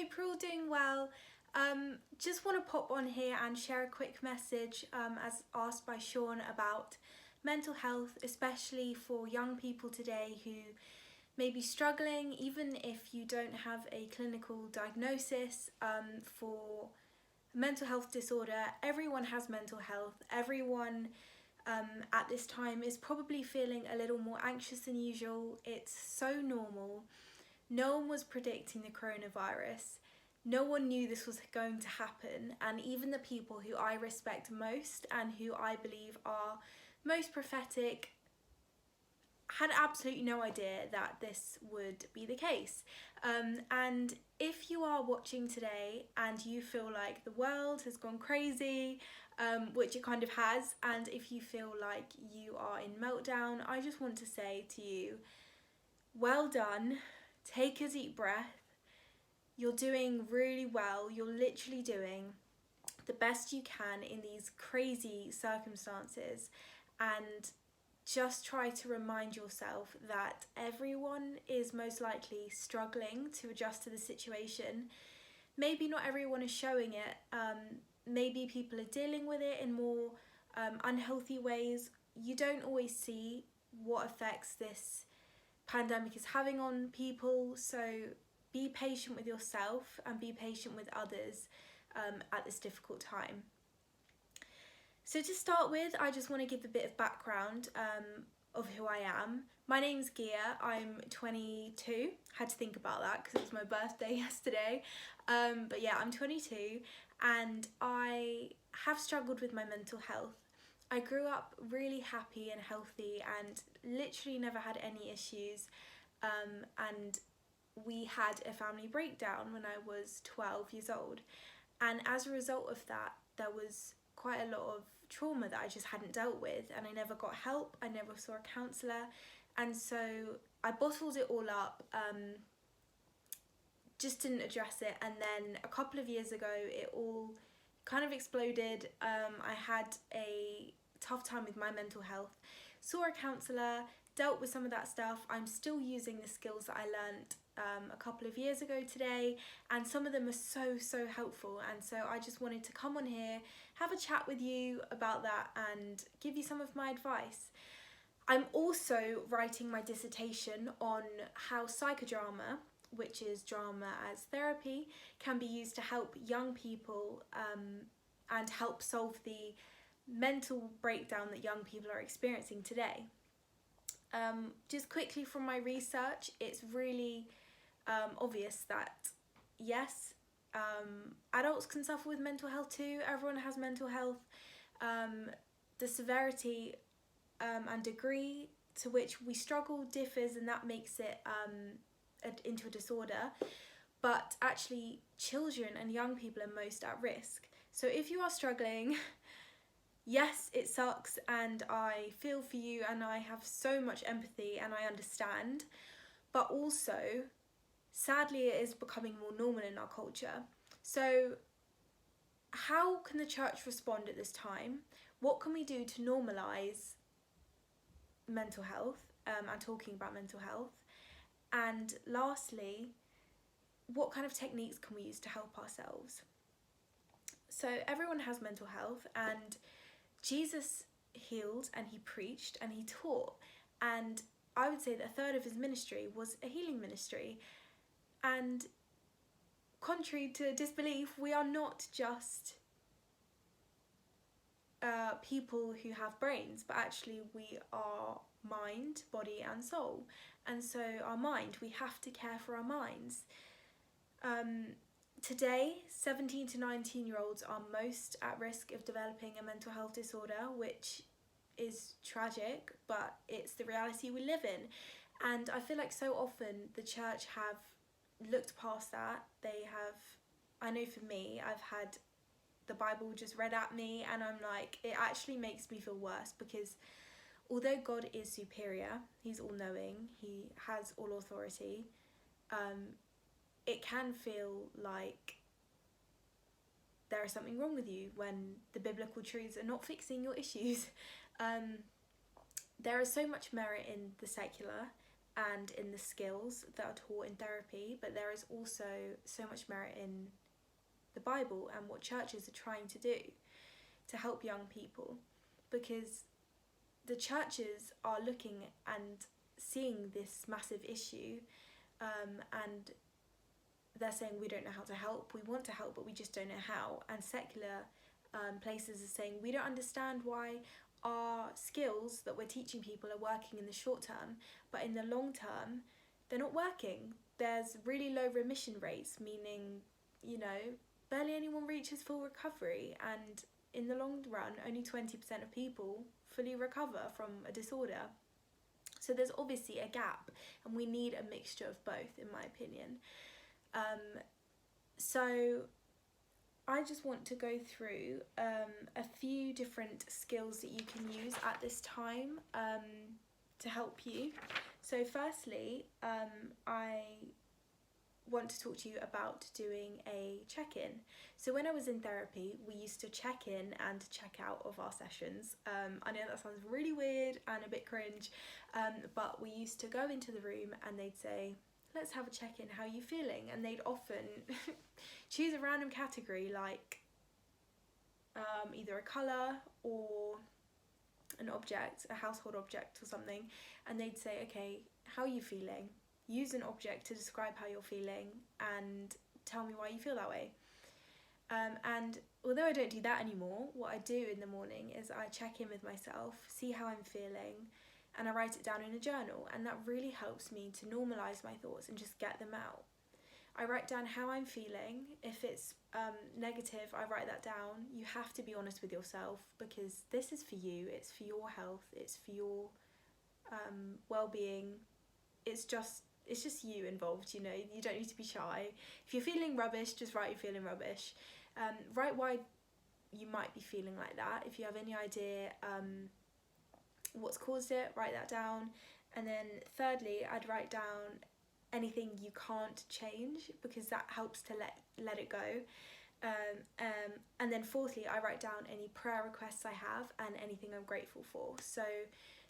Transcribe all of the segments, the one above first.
hope you're all doing well. Just want to pop on here and share a quick message as asked by Sean about mental health, especially for young people today who may be struggling, even if you don't have a clinical diagnosis for mental health disorder. Everyone has mental health. Everyone at this time is probably feeling a little more anxious than usual. It's so normal. No one was predicting the coronavirus. No one knew this was going to happen, and even the people who I respect most and who I believe are most prophetic had absolutely no idea that this would be the case. And if you are watching today and you feel like the world has gone crazy, which it kind of has, and if you feel like you are in meltdown, I just want to say to you, well done. Take a deep breath. You're doing really well. You're literally doing the best you can in these crazy circumstances, and just try to remind yourself that everyone is most likely struggling to adjust to the situation. Maybe not everyone is showing it. Maybe people are dealing with it in more unhealthy ways. You don't always see what effects this pandemic is having on people, so be patient with yourself and be patient with others at this difficult time. So to start with, I just want to give a bit of background of who I am. My name's Gia. I'm 22. Had to think about that because it was my birthday yesterday. But yeah, I'm 22 and I have struggled with my mental health. I grew up really happy and healthy and literally never had any issues. And we had a family breakdown when I was 12 years old. And as a result of that, there was quite a lot of trauma that I just hadn't dealt with, and I never got help. I never saw a counsellor. And so I bottled it all up, just didn't address it. And then a couple of years ago, it all kind of exploded. I had a tough time with my mental health, saw a counsellor, dealt with some of that stuff. I'm still using the skills that I learnt a couple of years ago today, and some of them are so helpful. And so I just wanted to come on here, have a chat with you about that and give you some of my advice. I'm also writing my dissertation on how psychodrama, which is drama as therapy, can be used to help young people and help solve the mental breakdown that young people are experiencing today. Just quickly from my research, it's really obvious that yes, adults can suffer with mental health too. Everyone has mental health. The severity and degree to which we struggle differs, and that makes it into a disorder. But actually, children and young people are most at risk. So if you are struggling, yes, it sucks, and I feel for you, and I have so much empathy, and I understand. But also, sadly, it is becoming more normal in our culture. So how can the church respond at this time? What can we do to normalise mental health and talking about mental health? And lastly, what kind of techniques can we use to help ourselves? So everyone has mental health, and Jesus healed and he preached and he taught, and I would say that a third of his ministry was a healing ministry. And contrary to disbelief, we are not just people who have brains, but actually we are mind, body and soul. And so our mind, we have to care for our minds. Today, 17 to 19-year-olds are most at risk of developing a mental health disorder, which is tragic, but it's the reality we live in. And I feel like so often the church have looked past that. They have, I know for me, I've had the Bible just read at me, and I'm like, it actually makes me feel worse, because although God is superior, he's all-knowing, he has all authority, it can feel like there is something wrong with you when the biblical truths are not fixing your issues. There is so much merit in the secular, and in the skills that are taught in therapy, but there is also so much merit in the Bible and what churches are trying to do to help young people, because the churches are looking and seeing this massive issue, and they're saying we don't know how to help, we want to help but we just don't know how. And secular places are saying we don't understand why our skills that we're teaching people are working in the short term, but in the long term they're not working. There's really low remission rates, meaning, you know, barely anyone reaches full recovery, and in the long run only 20% of people fully recover from a disorder. So there's obviously a gap, and we need a mixture of both, in my opinion. So I just want to go through a few different skills that you can use at this time to help you. So firstly, I want to talk to you about doing a check-in. So when I was in therapy, we used to check in and check out of our sessions. I know that sounds really weird and a bit cringe, but we used to go into the room and they'd say, let's have a check-in, how are you feeling? And they'd often choose a random category, like either a colour or an object, a household object or something, and they'd say, okay, how are you feeling? Use an object to describe how you're feeling and tell me why you feel that way. And although I don't do that anymore, what I do in the morning is I check in with myself, see how I'm feeling, and I write it down in a journal, and that really helps me to normalise my thoughts and just get them out. I write down how I'm feeling. If it's negative, I write that down. You have to be honest with yourself, because this is for you, it's for your health, it's for your well-being. It's just you involved, you know, you don't need to be shy. If you're feeling rubbish, just write you're feeling rubbish. Write why you might be feeling like that. If you have any idea what's caused it, write that down. And then thirdly, I'd write down anything you can't change, because that helps to let it go. And then fourthly, I write down any prayer requests I have and anything I'm grateful for. So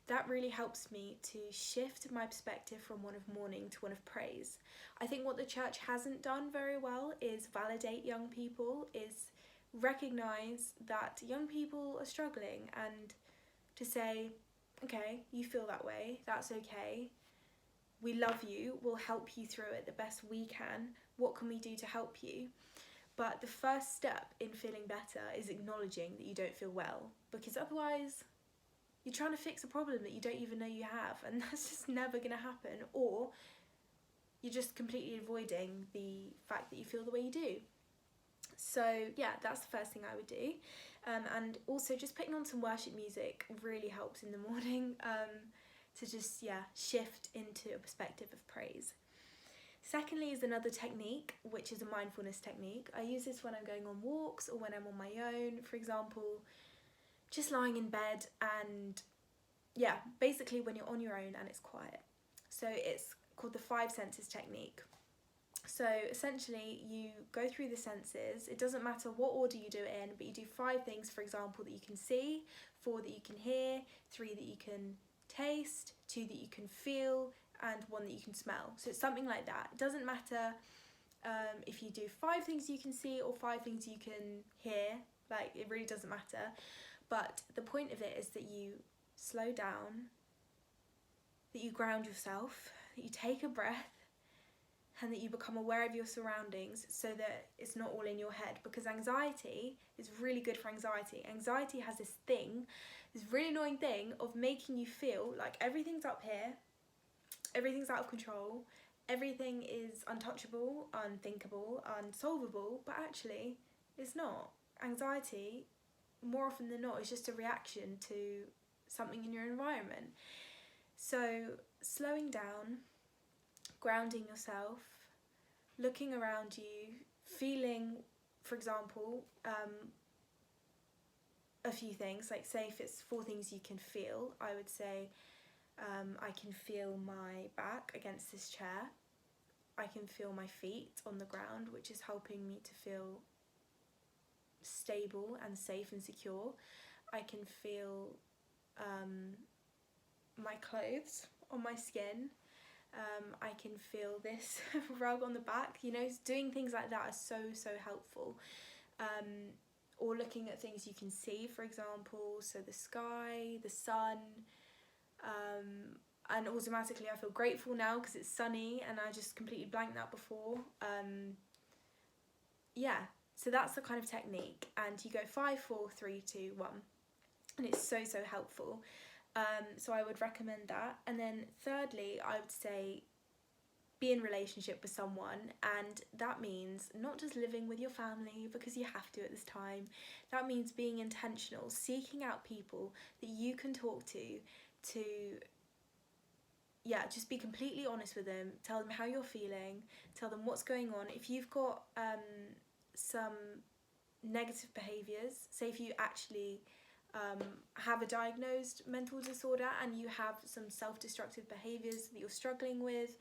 that really helps me to shift my perspective from one of mourning to one of praise. I think what the church hasn't done very well is validate young people, is recognise that young people are struggling, and to say, okay, you feel that way, that's okay. We love you, we'll help you through it the best we can. What can we do to help you? But the first step in feeling better is acknowledging that you don't feel well, because otherwise you're trying to fix a problem that you don't even know you have, and that's just never going to happen. Or you're just completely avoiding the fact that you feel the way you do. So yeah, that's the first thing I would do. And also just putting on some worship music really helps in the morning to just, shift into a perspective of praise. Secondly is another technique, which is a mindfulness technique. I use this when I'm going on walks or when I'm on my own, for example, just lying in bed, and basically when you're on your own and it's quiet. So it's called the 5 senses technique. So essentially you go through the senses. It doesn't matter what order you do it in, but you do 5 things, for example, that you can see, 4 that you can hear, 3 that you can taste, 2 that you can feel, and 1 that you can smell. So it's something like that. It doesn't matter if you do 5 things you can see or 5 things you can hear, like it really doesn't matter. But the point of it is that you slow down, that you ground yourself, that you take a breath, and that you become aware of your surroundings so that it's not all in your head. Because anxiety is really good for anxiety. Anxiety has this really annoying thing of making you feel like everything's up here, everything's out of control, everything is untouchable, unthinkable, unsolvable, but actually it's not. Anxiety, more often than not, is just a reaction to something in your environment. So slowing down, grounding yourself, looking around you, feeling, for example, a few things, like say if it's 4 things you can feel, I would say I can feel my back against this chair, I can feel my feet on the ground, which is helping me to feel stable and safe and secure. I can feel my clothes on my skin. I can feel this rug on the back, you know, doing things like that are so helpful. Or looking at things you can see, for example, so the sky, the sun, and automatically I feel grateful now because it's sunny, and I just completely blanked that before. Yeah, so that's the kind of technique, and you go 5, 4, 3, 2, 1, and it's so helpful. So I would recommend that. And then thirdly, I would say be in relationship with someone, and that means not just living with your family because you have to at this time. That means being intentional, seeking out people that you can talk to just be completely honest with them, tell them how you're feeling, tell them what's going on. If you've got some negative behaviours, say if you actually have a diagnosed mental disorder and you have some self-destructive behaviours that you're struggling with,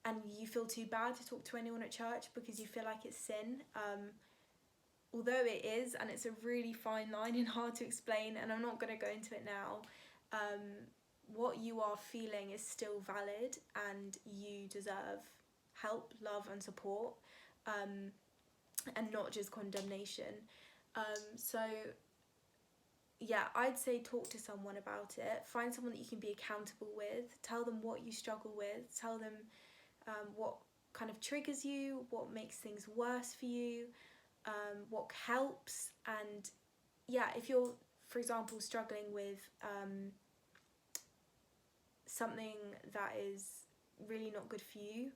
and you feel too bad to talk to anyone at church because you feel like it's sin, although it is, and it's a really fine line and hard to explain, and I'm not going to go into it now, what you are feeling is still valid, and you deserve help, love and support, and not just condemnation. So yeah, I'd say talk to someone about it. Find someone that you can be accountable with. Tell them what you struggle with. Tell them what kind of triggers you, what makes things worse for you, what helps. And yeah, if you're, for example, struggling with something that is really not good for you,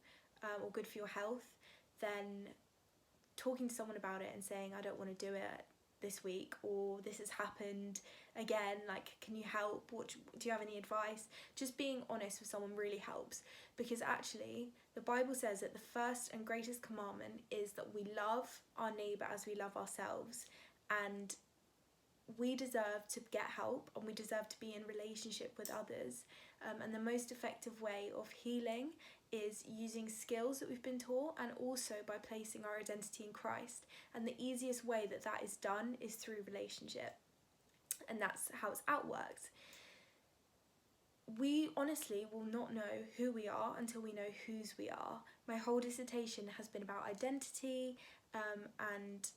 or good for your health, then talking to someone about it and saying, I don't want to do it this week, or this has happened again, like, can you help? What do you have any advice? Just being honest with someone really helps, because actually the Bible says that the first and greatest commandment is that we love our neighbour as we love ourselves, and we deserve to get help, and we deserve to be in relationship with others, and the most effective way of healing is using skills that we've been taught, and also by placing our identity in Christ. And the easiest way that that is done is through relationship, and that's how it's outworked. We honestly will not know who we are until we know whose we are. My whole dissertation has been about identity, and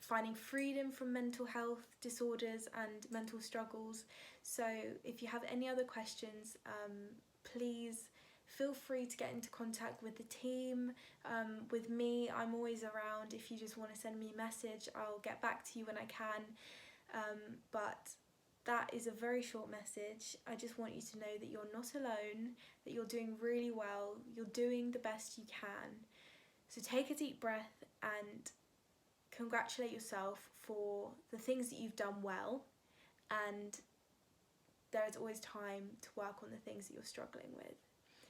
finding freedom from mental health disorders and mental struggles. So if you have any other questions, please feel free to get into contact with the team, with me. I'm always around. If you just want to send me a message, I'll get back to you when I can. But that is a very short message. I just want you to know that you're not alone, that you're doing really well, you're doing the best you can. So take a deep breath and congratulate yourself for the things that you've done well, and there is always time to work on the things that you're struggling with.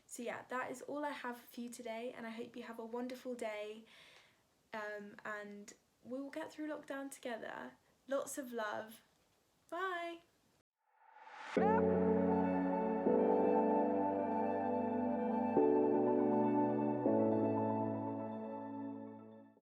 So yeah, that is all I have for you today, and I hope you have a wonderful day, and we will get through lockdown together. Lots of love. Bye.